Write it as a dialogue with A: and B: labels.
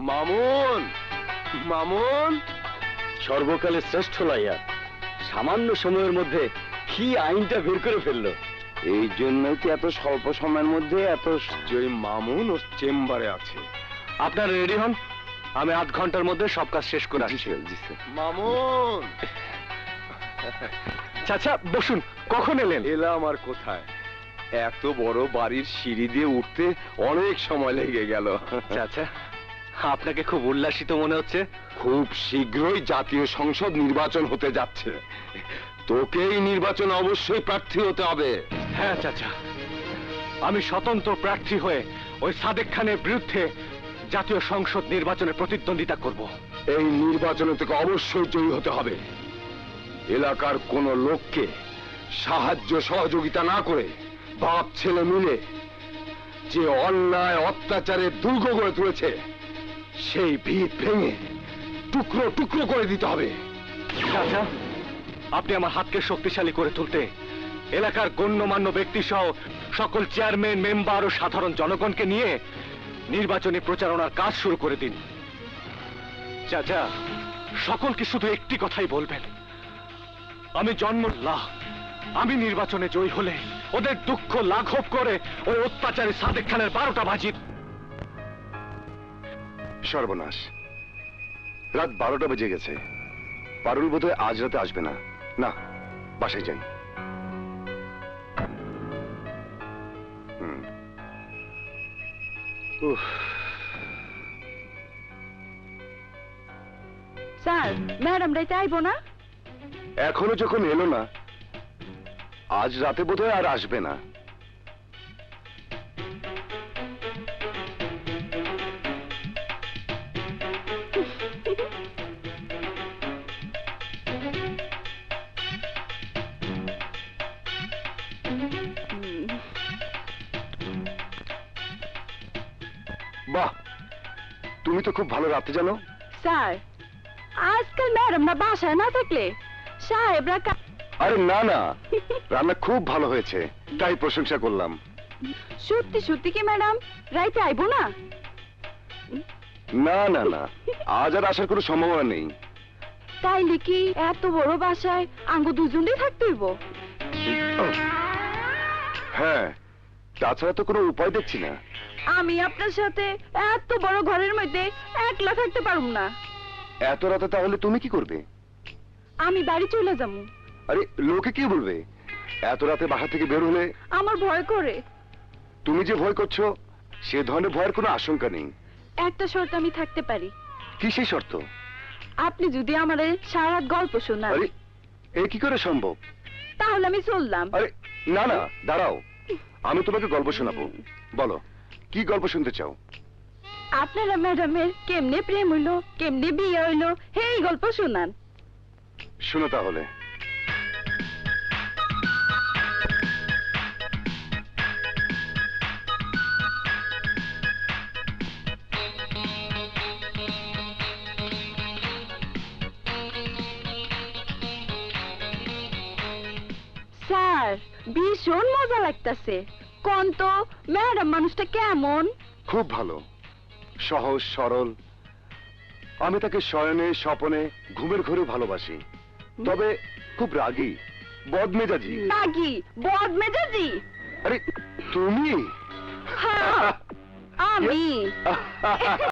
A: মামুন, মামুন, সর্বকালের শ্রেষ্ঠ লয়ার সামান্য সময়ের মধ্যে কি আইনটা বের করে ফেললো। এই জন্যই কি এত স্বল্প সময়ের মধ্যে এত মামুন ও চেম্বারে আছে। আপনারা রেডি হন, আমি আধ ঘন্টার মধ্যে সব কাজ শেষ করে আসছি। মামুন, চাচা বসুন। কখন এলেন? এলাম আর কোথায়, এত বড় বাড়ির সিঁড়ি দিয়ে উঠতে অনেক সময় লেগে গেল। চাচা, আপনাকে খুব উল্লাসিত মনে হচ্ছে। খুব শীঘ্রই জাতীয় সংসদ নির্বাচন হতে যাচ্ছে, তোকে এই নির্বাচন অবশ্যই প্রার্থী হতে হবে। হ্যাঁ চাচা, আমি স্বতন্ত্র প্রার্থী হয়ে ওই সাদেক খানের বিরুদ্ধে জাতীয় সংসদ নির্বাচনে প্রতিদ্বন্দ্বিতা করব। এই নির্বাচনে তোকে অবশ্যই জয়ী হতে হবে। এলাকার কোন লোককে সাহায্য সহযোগিতা না করে বাপ ছেলে মিলে যে অন্যায় অত্যাচারের দুর্গ গড়ে তুলেছে সেই ভিত ভেঙে টুকরো টুকরো করে দিতে হবে। চাচা, আপনি আমার হাতকে শক্তিশালী করে তুলতে এলাকার গণ্যমান্য ব্যক্তি সহ সকল চেয়ারম্যান, মেম্বার ও সাধারণ জনগণকে নিয়ে নির্বাচনী প্রচারণার কাজ শুরু করে দিন। চাচা, সকলকে শুধু একটি কথাই বলবেন, আমি জন্মল্লাহ, আমি নির্বাচনে জয়ী হলে ওদের দুঃখ লাঘব করে ওই অত্যাচারী সাদেক খানের 12টা বাজি।
B: সর্বনাশ, রাত 12টা বেজে গেছে। পারুল বোধহয় আজ রাতে আসবে না। না, বাসায় যাই।
C: স্যার, ম্যাডাম রাইতে আইবো না?
B: এখনো যখন এলো না, আজ রাতে বোধহয় আর আসবে না। বাহ, তুমি তো খুব ভালো রাতে জানো।
C: স্যার, আজকাল ম্যাডাম না বাসায় না থাকলে সাহেবরা
B: আরে না না, রান্না খুব ভালো হয়েছে, তাই প্রশংসা করলাম।
C: সত্যি সত্যি কি ম্যাডাম রাইতে আইবো না?
B: না না না, আজ আর আসার কোনো সম্ভাবনা নেই।
C: তাইলে কি এত বড় বাসায় আঙ্গু দুজনেই থাকতে হইব?
B: হ্যাঁ, তাছাড়া তো কোনো উপায় দেখছি না।
C: আমি আপনার সাথে এত বড় ঘরের মধ্যে একলা থাকতে পারুম না।
B: এত রাতে তাহলে তুমি কি করবে?
C: আমি বাড়ি চলে যাবো।
B: আরে লোকে কি বলবে এত রাতে বাসা থেকে বের হলে?
C: আমার ভয় করে।
B: তুমি যে ভয় করছো সে ধরনের ভয়ের কোনো আশঙ্কা নেই।
C: একটা শর্ত আমি থাকতে পারি।
B: কি সেই শর্ত?
C: আপনি যদি আমারে সারা রাত গল্প শোনান।
B: আরে এ কি করে সম্ভব?
C: তাহলে আমি চললাম।
B: আরে না না, দাঁড়াও, আমি তোমাকে গল্প শোনাবো। বলো, কি গল্প শুনতে চাও?
C: আপনারা ম্যাডামের কেমনে প্রেম হইলো, কেমনে বিয়ে হইলো, এই গল্প শোনান।
B: শোনো তাহলে।
C: স্যার, ভীষণ মজা লাগতেছে। কোন তো ম্যাডাম মানুষটা কেমন?
B: খুব ভালো, সহজ সরল। আমি তাকে শয়নে স্বপনে ঘুমের ঘরে ভালোবাসি। তবে খুব রাগী, বদমেজাজি।
C: রাগী, বদমেজাজি?
B: আরে তুমি?
C: হ্যাঁ, আমি।